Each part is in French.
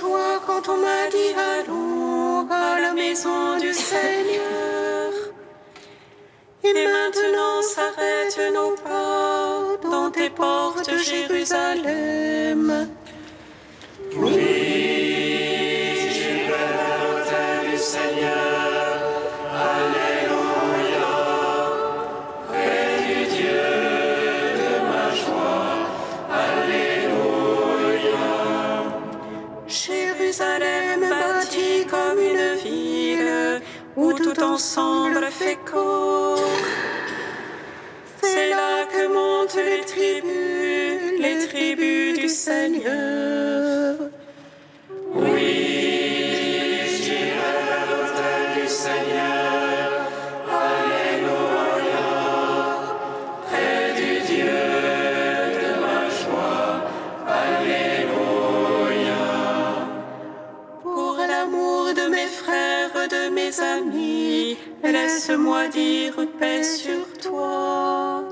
toi quand on m'a dit allons à la maison du Seigneur. Et maintenant s'arrêtent nos pas dans tes portes, Jérusalem. Oui, j'irai à l'autel du Seigneur. Alléluia, près du Dieu de ma joie. Alléluia. Jérusalem bâtie comme une ville où tout ensemble fait corps. C'est là que montent les tribus du Seigneur. Oui, j'irai à l'autel du Seigneur. Alléluia, près du Dieu de ma joie. Alléluia. Pour l'amour de mes frères, de mes amis, laisse-moi dire paix sur toi.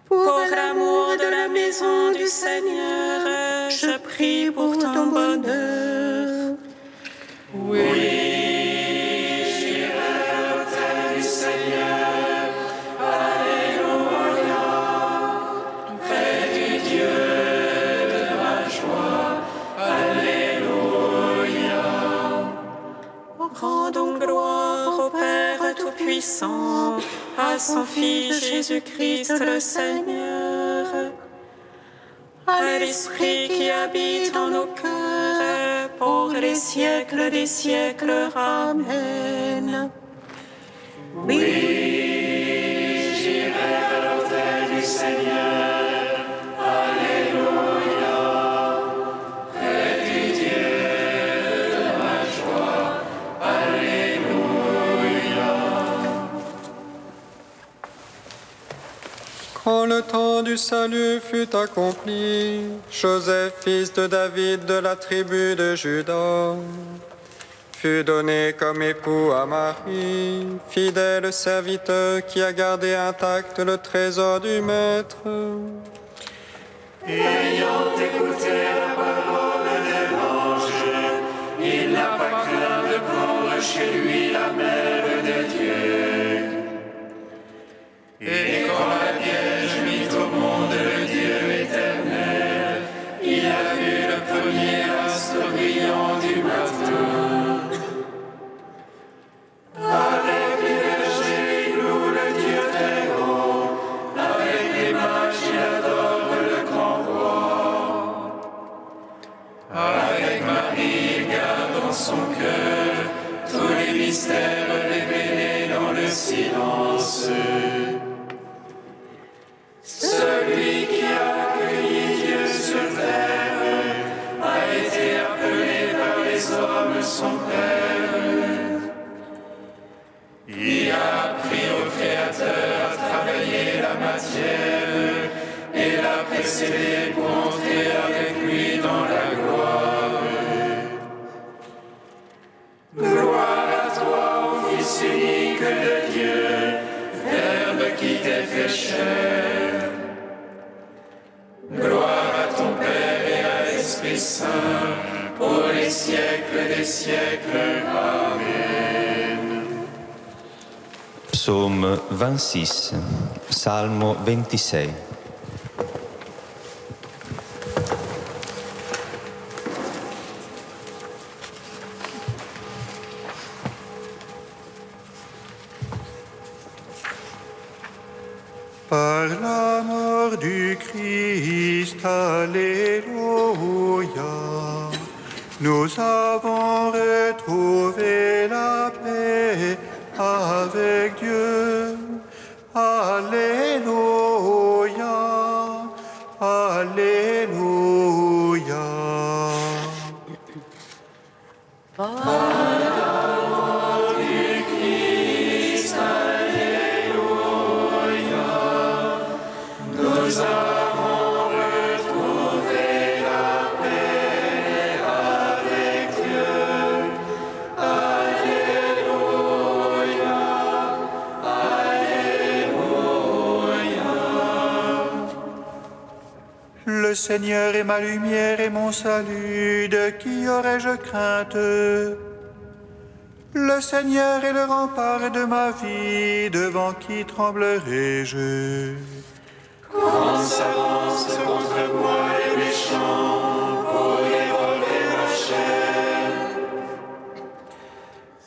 Pour l'amour de la maison du Seigneur, je prie pour ton bonheur. Oui, j'irai à l'autel du Seigneur. Alléluia, près du Dieu de ma joie. Alléluia. Rendons gloire au Père Tout-Puissant, à son Fils Jésus-Christ le Seigneur, à l'Esprit qui habite en nos cœurs, pour les siècles des siècles. Amen. Oui, j'irai à l'autel du Seigneur. Alléluia, près du Dieu de ma joie. Alléluia. Quand le temps du salut fut accompli, Joseph, fils de David de la tribu de Juda, fut donné comme époux à Marie, fidèle serviteur qui a gardé intact le trésor du Maître. Ayant écouté la parole de l'ange, il n'a pas craint de prendre chez lui la mère de Dieu. Et quand la Vierge mit au monde le Dieu éternel, il a vu le premier astre brillant du matin. Avec les bergers, il loue le Dieu très haut, avec les mages, il adore le grand roi. Avec Marie, il garde dans son cœur tous les mystères révélés dans le silence. Celui qui a accueilli Dieu sur terre a été appelé par les hommes son Père. Il a appris au Créateur à travailler la matière et l'a précédé pour entrer avec lui dans la gloire. Gloire à toi, ô Fils unique de Dieu, Verbe qui t'est fait chair. Gloire à ton Père et à l'Esprit Saint, pour les siècles des siècles. Amen. Psaume 26, Salmo 26. Par la mort du Christ, Alléluia, nous avons retrouvé la paix avec Dieu. Alléluia, Alléluia. Nous avons retrouvé la paix avec Dieu. Alléluia, Alléluia. Le Seigneur est ma lumière et mon salut, de qui aurais-je crainte? Le Seigneur est le rempart de ma vie, devant qui tremblerai-je? Quand s'avance contre moi les méchants pour dévorer ma chair,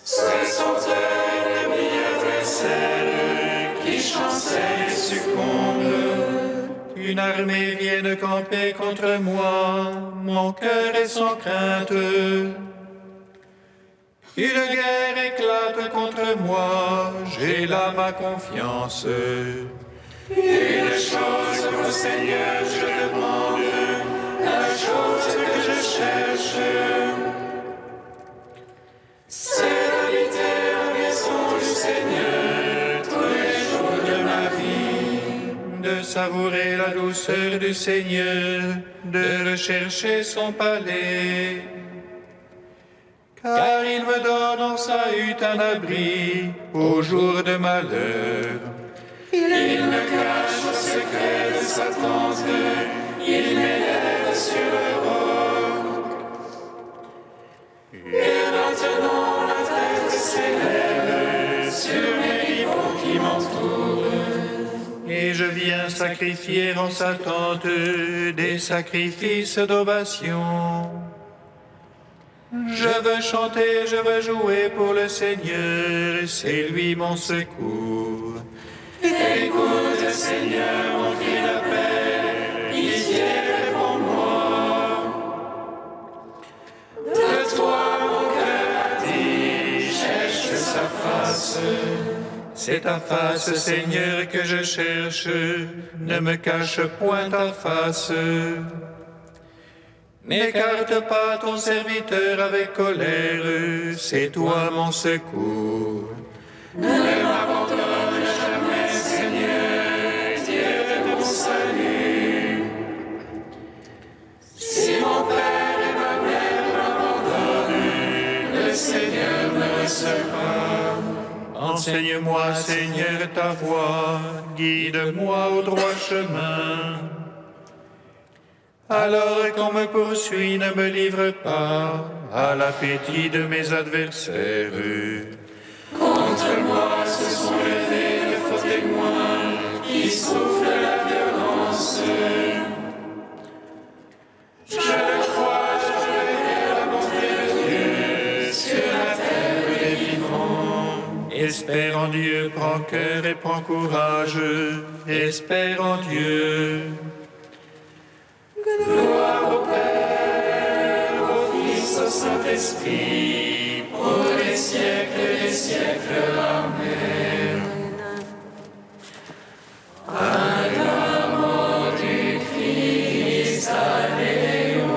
ce sont eux l'ennemi adversaire qui chancelle et succombe. Une armée vienne camper contre moi, mon cœur est sans crainte. Une guerre éclate contre moi, j'ai là ma confiance. Une chose au Seigneur je demande, la chose que je cherche, c'est d'habiter la maison du Seigneur tous les jours de ma vie, de savourer la douceur du Seigneur, de rechercher son palais. Car il me donne en sa hutte un abri au jour de malheur. il me cache au secret de sa tente, il m'élève sur le roc. Et maintenant la tête s'élève sur les rivaux qui m'entourent. Et je viens sacrifier en sa tente des sacrifices d'ovation. Je veux chanter, je veux jouer pour le Seigneur, c'est lui mon secours. Écoute, Seigneur, mon cri d'appel, pitié, réponds-moi. De toi, mon cœur a dit, cherche sa face. C'est ta face, Seigneur, que je cherche, ne me cache point ta face. N'écarte pas ton serviteur avec colère, c'est toi mon secours. Ne m'abandonne jamais, Seigneur, Dieu de mon salut. Si mon père et ma mère m'abandonnent, le Seigneur me recevra. Enseigne-moi, Seigneur, ta voie, guide-moi au droit chemin. Alors qu'on me poursuit, ne me livre pas à l'appétit de mes adversaires. Contre moi se sont levés de faux témoins qui soufflent la violence. Je le crois, je verrai la bonté de Dieu sur la terre des vivants. Espère en Dieu, prends cœur et prends courage. Espère en Dieu. Gloire au Père, au Fils, au Saint-Esprit, pour les siècles et les siècles. Amen. À la mort du Christ, alléluia,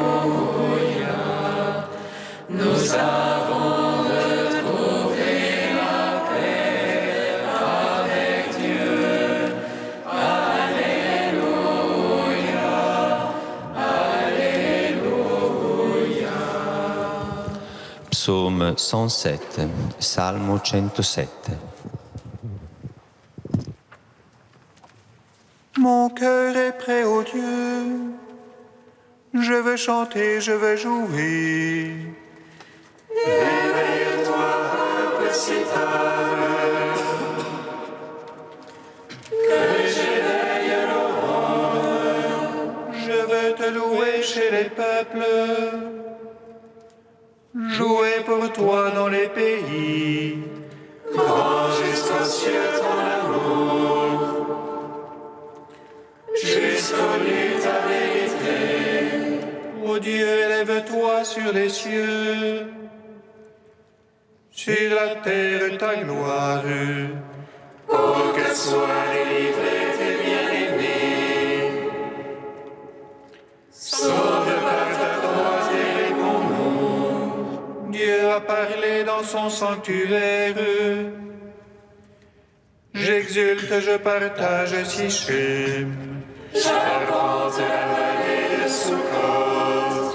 nous avons retrouvé la paix avec Dieu. Psaume 107, Salmo 107. Mon cœur est prêt au Dieu. Je veux chanter, je veux jouer. Réveille-toi, petit âme, que j'éveille l'aurore. Je veux te louer chez les peuples. Jouer pour toi dans les pays. Grand jusqu'aux cieux ton amour, jusqu'au nu ta vérité. Ô Dieu, élève-toi sur les cieux. Sur la terre ta gloire. Pour que soient délivrés tes bien-aimés. Sauve par ta droite et réponds-nous. Dieu a parlé dans son sanctuaire. J'exulte, je partage Sichem. J'arpente la vallée de Sukkot.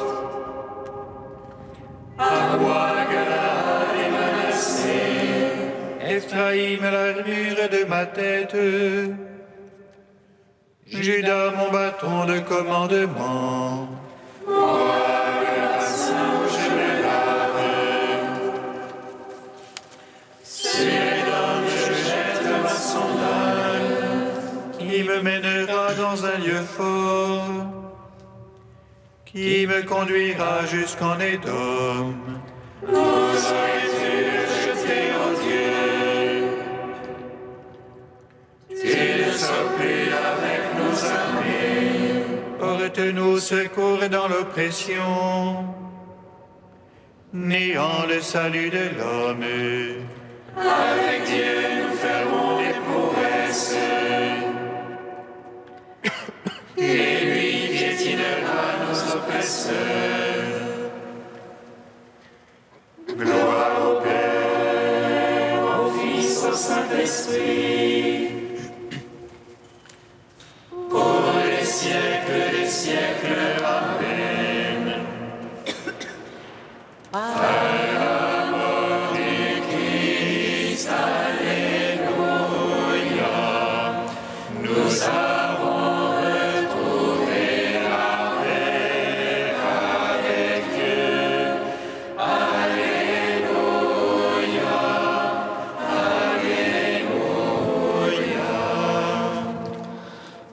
À moi, Galaad et Manassé. Ephraïm, l'armure de ma tête. Judas, mon bâton de commandement. Qui me mènera dans un lieu fort, qui me conduira jusqu'en Édom. Porte-nous secours dans l'oppression, néant le salut de l'homme. Avec Dieu, nous ferons des prouesses. Et lui piétinera nos oppresseurs. Gloire au Père, au Fils, au Saint-Esprit, pour les siècles des siècles. Amen.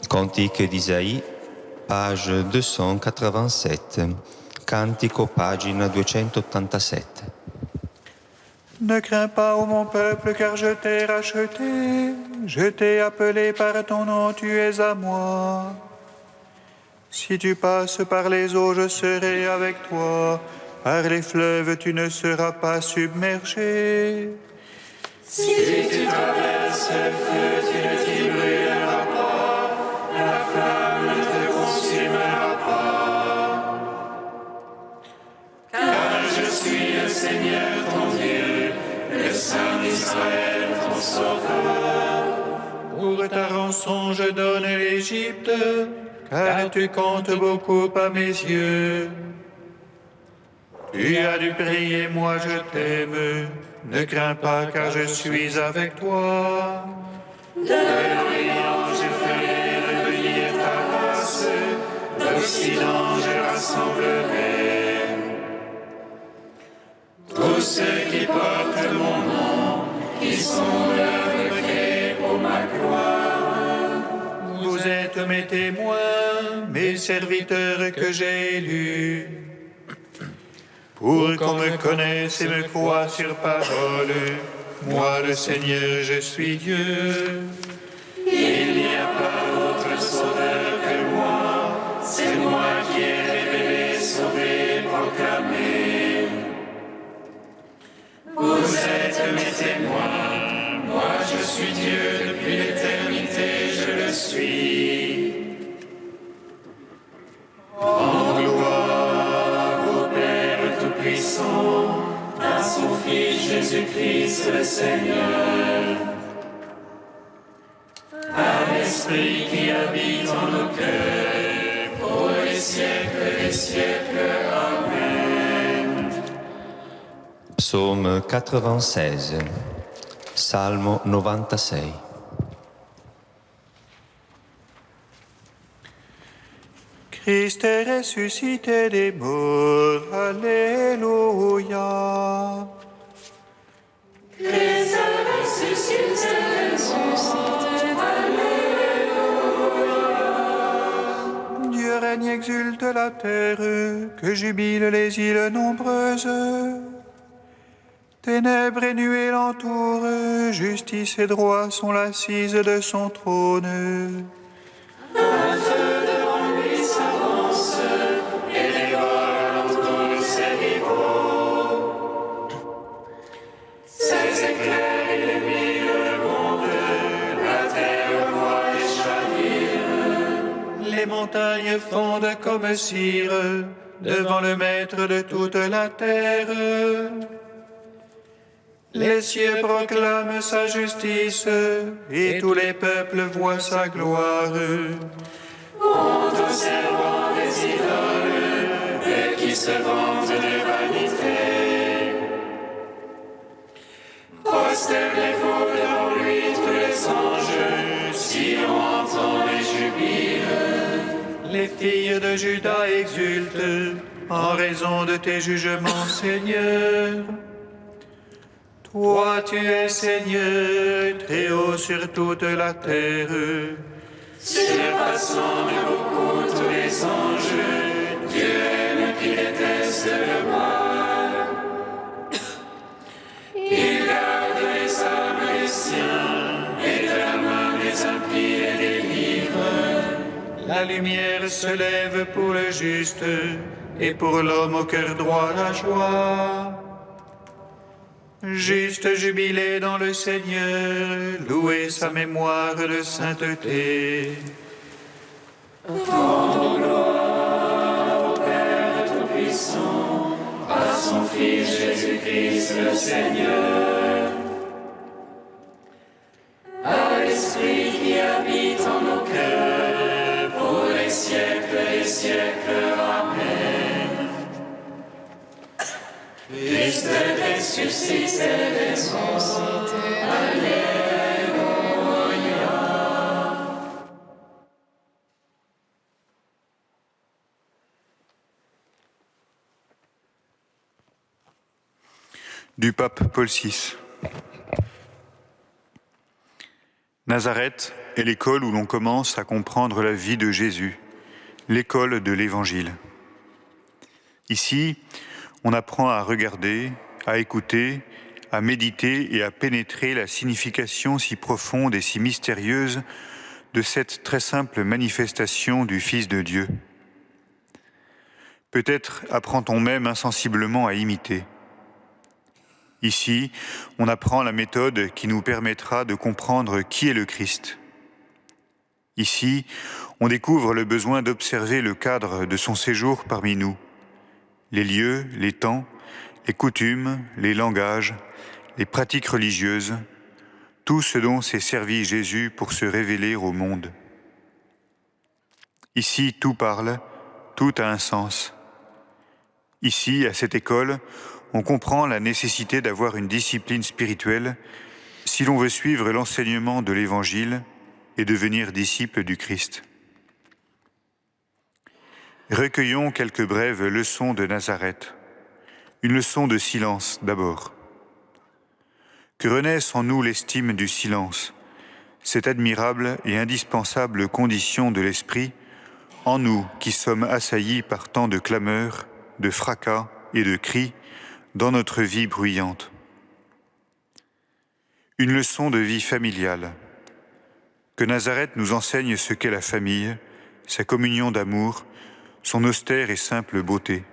Cantique d'Isaïe, page 287, cantico pagina 287. Ne crains pas, ô mon peuple, car je t'ai racheté. Je t'ai appelé par ton nom, tu es à moi. Si tu passes par les eaux, je serai avec toi. Par les fleuves, tu ne seras pas submergé. Si tu traverses le feu, tu ne t'y brûleras pas, la flamme ne te consumera pas. Car je suis le Seigneur ton Dieu, le Saint d'Israël ton Sauveur. Pour ta rançon, je donne l'Égypte, car tu comptes beaucoup à mes yeux. Tu as dû prier, moi je t'aime. Ne crains pas, car je suis avec toi. De l'Orient je ferai revenir ta race, d'Occident je rassemblerai tous ceux qui portent mon nom, qui sont l'œuvre créée pour ma gloire. Vous êtes mes témoins, mes serviteurs que j'ai élus, pour qu'on me connaisse et me croie sur parole. Moi, le Seigneur, je suis Dieu. Il n'y a pas d'autre sauveur que moi, c'est moi qui ai révélé, sauvé, proclamé. Vous êtes mes témoins, moi je suis Dieu depuis l'éternité, je le suis. En gloire au Père Tout-Puissant, à son Fils Jésus-Christ le Seigneur, à l'Esprit qui habite en nos cœurs, pour les siècles des siècles. Amen. Psaume 96, Salmo 96. Christ est ressuscité des morts, Alléluia. Christ est ressuscité, Alléluia. Dieu règne, exulte la terre, que jubilent les îles nombreuses. Ténèbres et nuées l'entourent, justice et droit sont l'assise de son trône. Un feu devant lui s'avance, et les vols entourent ses rivaux. Ses éclairs illuminent le monde, la terre voit et chavire. Les montagnes fondent comme cire, devant le Maître de toute la terre. Les cieux proclament sa justice, et tous les peuples voient sa gloire. Honte aux servants des idoles, eux qui se vantent de vanité. Prosternez-vous devant lui tous les anges, si on entend les jubiles. de Juda exulte en raison de tes jugements, Seigneur. Toi, tu es Seigneur, très haut sur toute la terre. Surpassant de beaucoup tous les anges, Dieu aime qui déteste le mal. Il garde les âmes des siens, et de la main des impies les délivre. La lumière se lève pour le juste, et pour l'homme au cœur droit la joie. Juste jubilé dans le Seigneur, louez sa mémoire de sainteté. Rendons gloire au Père Tout-Puissant, à son Fils Jésus-Christ le Seigneur, à l'Esprit qui habite en nos cœurs, pour les siècles des siècles. Amen. Christ est ressuscité des morts. Alléluia. Du pape Paul VI. Nazareth est l'école où l'on commence à comprendre la vie de Jésus, l'école de l'Évangile. Ici, on apprend à regarder, à écouter, à méditer et à pénétrer la signification si profonde et si mystérieuse de cette très simple manifestation du Fils de Dieu. Peut-être apprend-on même insensiblement à imiter. Ici, on apprend la méthode qui nous permettra de comprendre qui est le Christ. Ici, on découvre le besoin d'observer le cadre de son séjour parmi nous, les lieux, les temps, les coutumes, les langages, les pratiques religieuses, tout ce dont s'est servi Jésus pour se révéler au monde. Ici, tout parle, tout a un sens. Ici, à cette école, on comprend la nécessité d'avoir une discipline spirituelle si l'on veut suivre l'enseignement de l'Évangile et devenir disciple du Christ. Recueillons quelques brèves leçons de Nazareth. Une leçon de silence d'abord. Que renaisse en nous l'estime du silence, cette admirable et indispensable condition de l'esprit, en nous qui sommes assaillis par tant de clameurs, de fracas et de cris dans notre vie bruyante. Une leçon de vie familiale. Que Nazareth nous enseigne ce qu'est la famille, sa communion d'amour, son austère et simple beauté.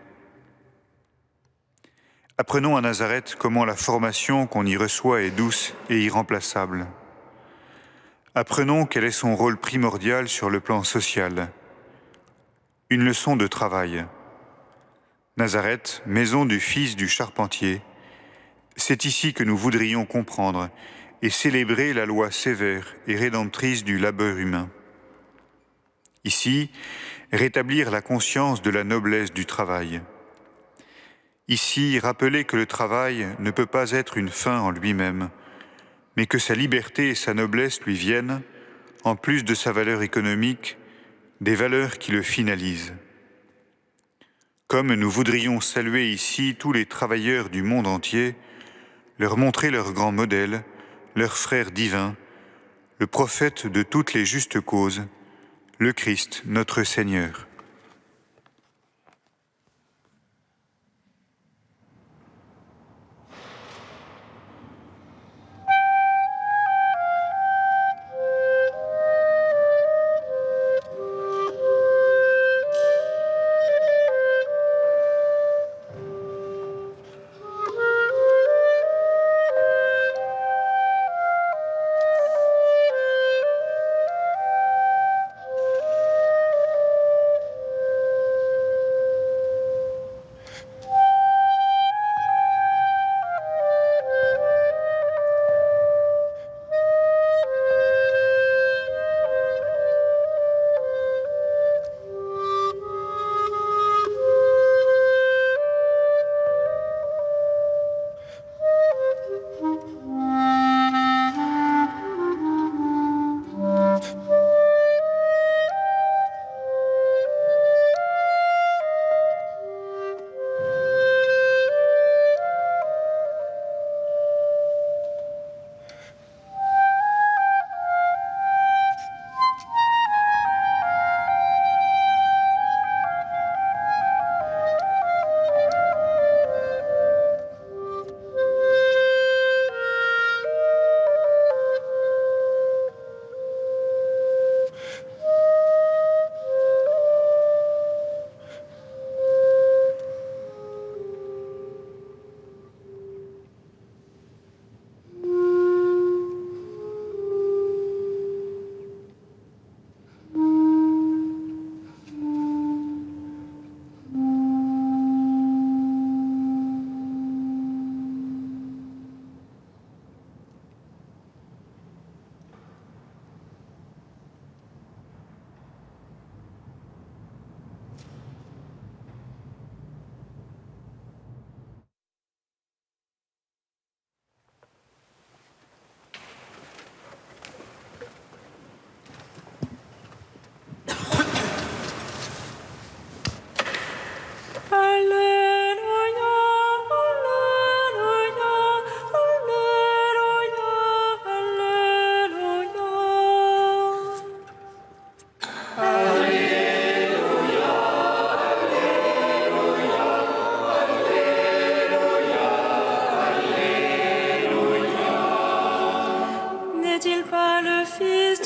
Apprenons à Nazareth comment la formation qu'on y reçoit est douce et irremplaçable. Apprenons quel est son rôle primordial sur le plan social. Une leçon de travail. Nazareth, maison du fils du charpentier, c'est ici que nous voudrions comprendre et célébrer la loi sévère et rédemptrice du labeur humain. Ici, rétablir la conscience de la noblesse du travail. Ici, rappeler que le travail ne peut pas être une fin en lui-même, mais que sa liberté et sa noblesse lui viennent, en plus de sa valeur économique, des valeurs qui le finalisent. Comme nous voudrions saluer ici tous les travailleurs du monde entier, leur montrer leur grand modèle, leur frère divin, le prophète de toutes les justes causes, le Christ, notre Seigneur.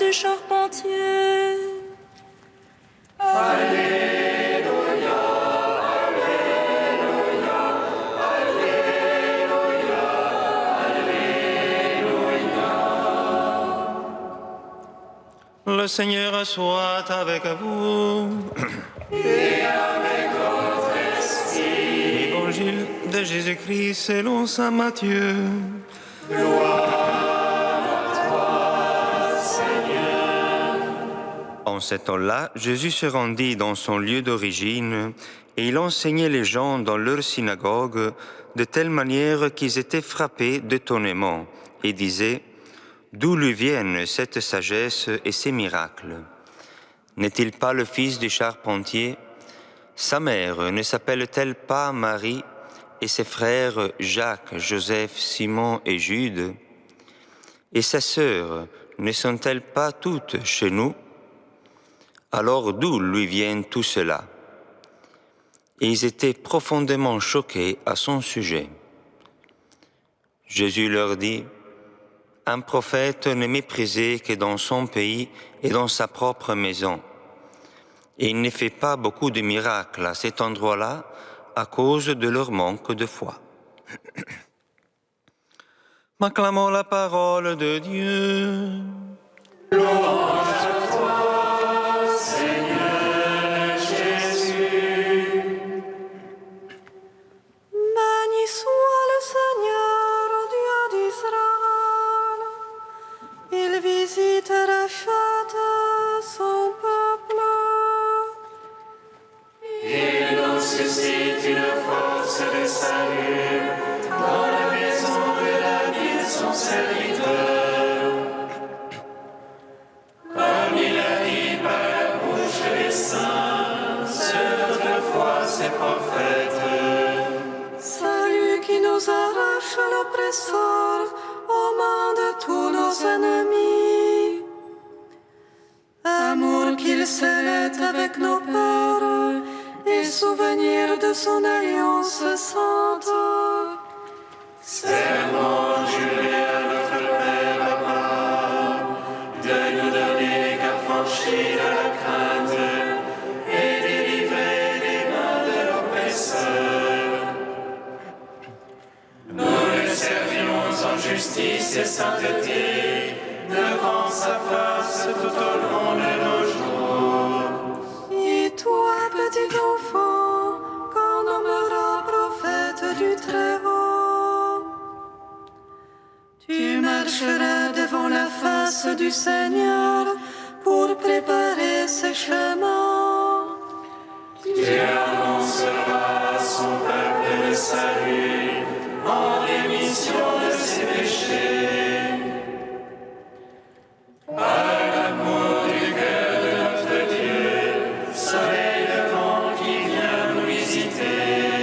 du charpentier. Alléluia, Alléluia, Alléluia, Alléluia. Le Seigneur soit avec vous. Et avec votre esprit. Évangile de Jésus-Christ selon saint Matthieu. En ce temps-là, Jésus se rendit dans son lieu d'origine et il enseignait les gens dans leur synagogue de telle manière qu'ils étaient frappés d'étonnement et disaient « D'où lui viennent cette sagesse et ces miracles? N'est-il pas le fils du charpentier? Sa mère ne s'appelle-t-elle pas Marie et ses frères Jacques, Joseph, Simon et Jude? Et ses sœurs ne sont-elles pas toutes chez nous? Alors d'où lui vient tout cela? » Et ils étaient profondément choqués à son sujet. Jésus leur dit, « Un prophète n'est méprisé que dans son pays et dans sa propre maison. Et il ne fait pas beaucoup de miracles à cet endroit-là à cause de leur manque de foi. » Acclamons la parole de Dieu. Louange à toi, Seigneur Jésus. Béni soit le Seigneur, Dieu d'Israël. Il visite et rachète son peuple. Il nous suscite une force de salut dans la maison de David, son serviteur. Comme il a dit par la bouche des saints, ceux d'autrefois ses prophètes. Salut qui nous arrache l'oppresseur aux mains de tous nos ennemis. Amour qu'il scellait avec nos pères et souvenir de son alliance sainte. Serment juré à notre Père Abraham de nous donner qu'affranchis de la crainte et délivrer des mains de l'oppresseur. Nous le servions en justice et sainteté devant sa face tout au long de nos jours. Et toi, petit enfant, qu'on nommera prophète du Très-Haut, tu marcheras devant la face du Seigneur pour préparer ses chemins. Tu annonceras à son peuple le salut en rémission de ses péchés. Par l'amour du cœur de notre Dieu, soleil levant qui vient nous visiter.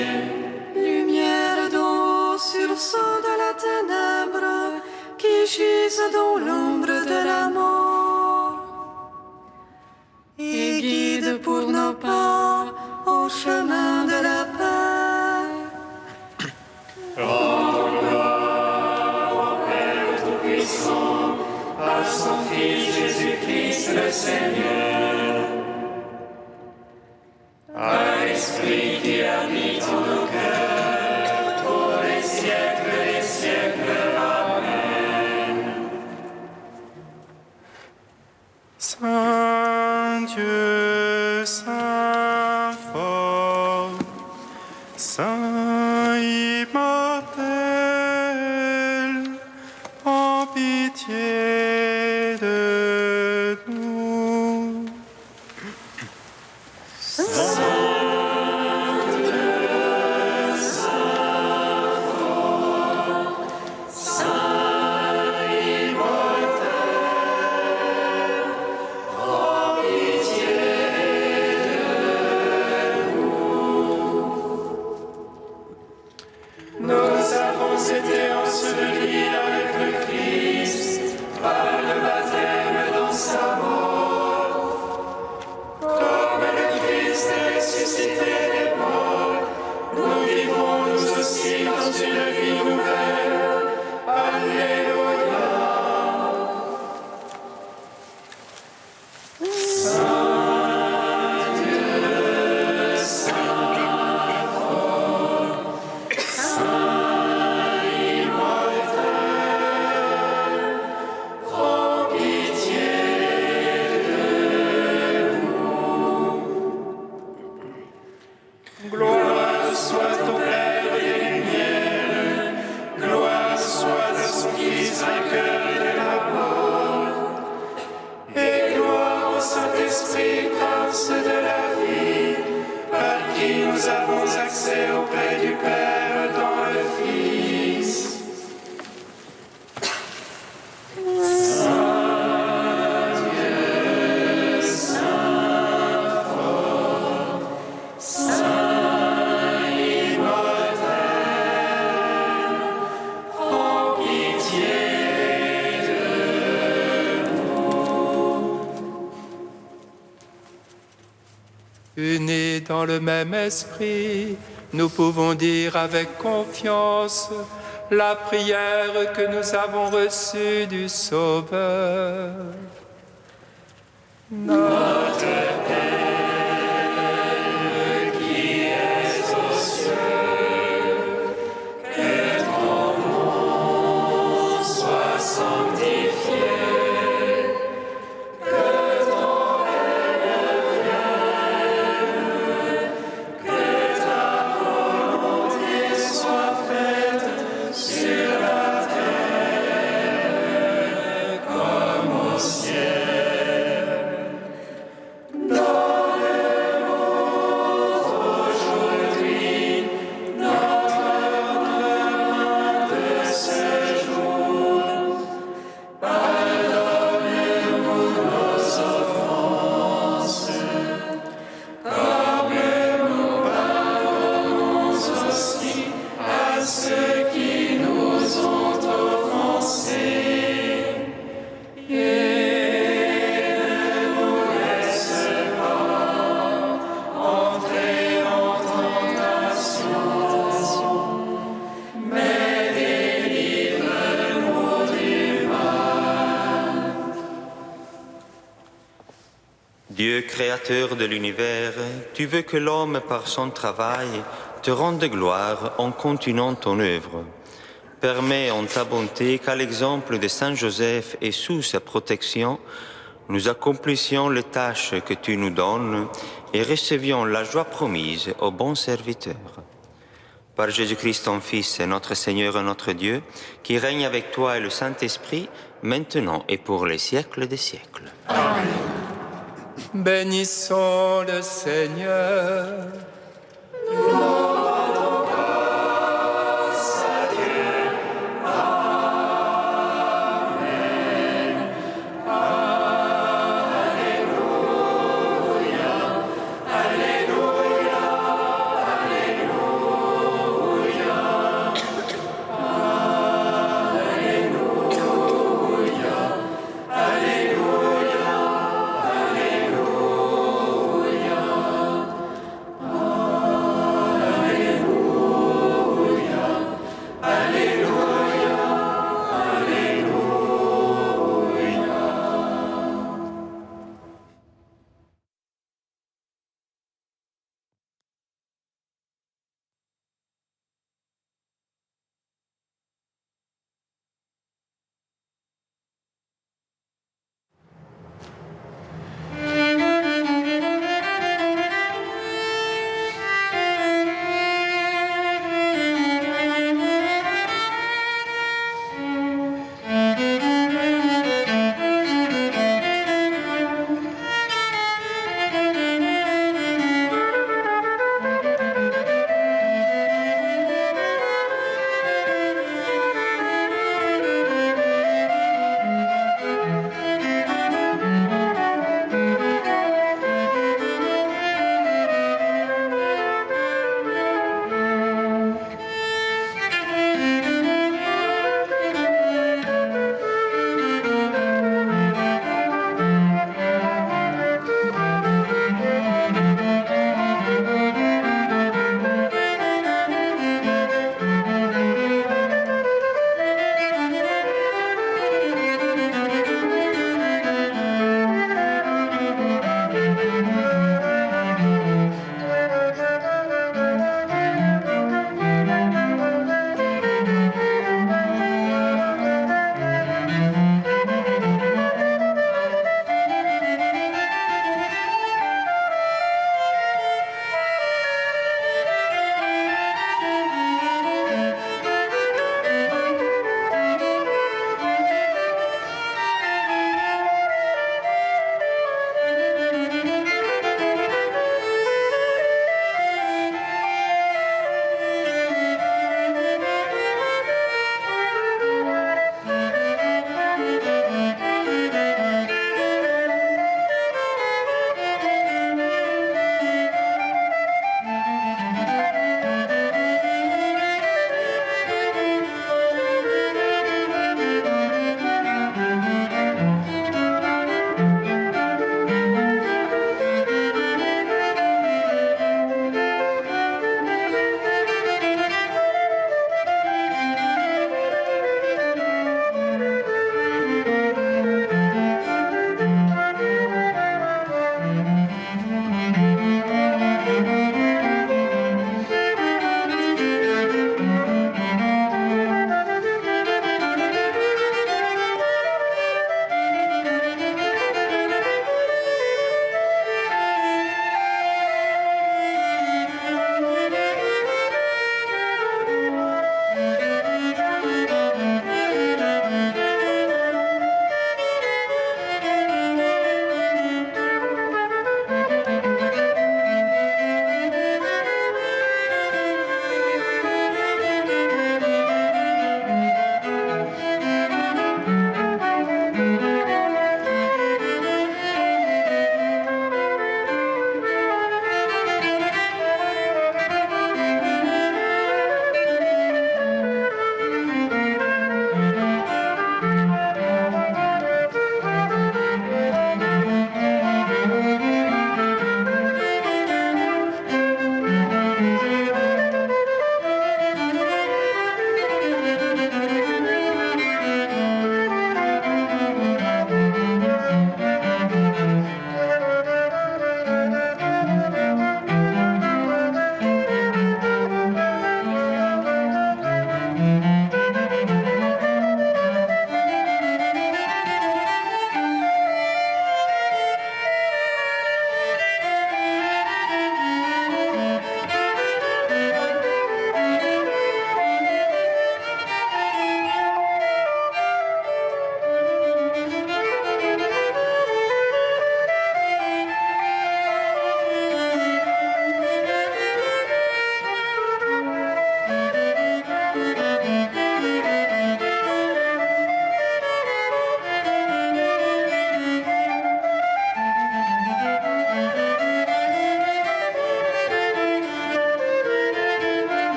Lumière d'en haut sur ceux de la ténèbre qui gisent dans l'ombre de la mort. Et guide pour nos pas au chemin de la paix. Tout-Puissant, par son Fils Jésus-Christ le Seigneur. À l'Esprit qui habite en nos cœurs, pour les siècles des siècles. Amen. Saint Dieu, Saint fort, Saint immortel, en pitié de nous. Nous Unis dans le même esprit, nous pouvons dire avec confiance la prière que nous avons reçue du Sauveur. Notre Père, qui es aux cieux, que ton nom soit sanctifié. Dieu créateur de l'univers, tu veux que l'homme, par son travail, te rende gloire en continuant ton œuvre. Permets en ta bonté qu'à l'exemple de Saint Joseph et sous sa protection, nous accomplissions les tâches que tu nous donnes et recevions la joie promise aux bons serviteurs. Par Jésus-Christ, ton Fils, notre Seigneur et notre Dieu, qui règne avec toi et le Saint-Esprit, maintenant et pour les siècles des siècles. Amen. Bénissons le Seigneur.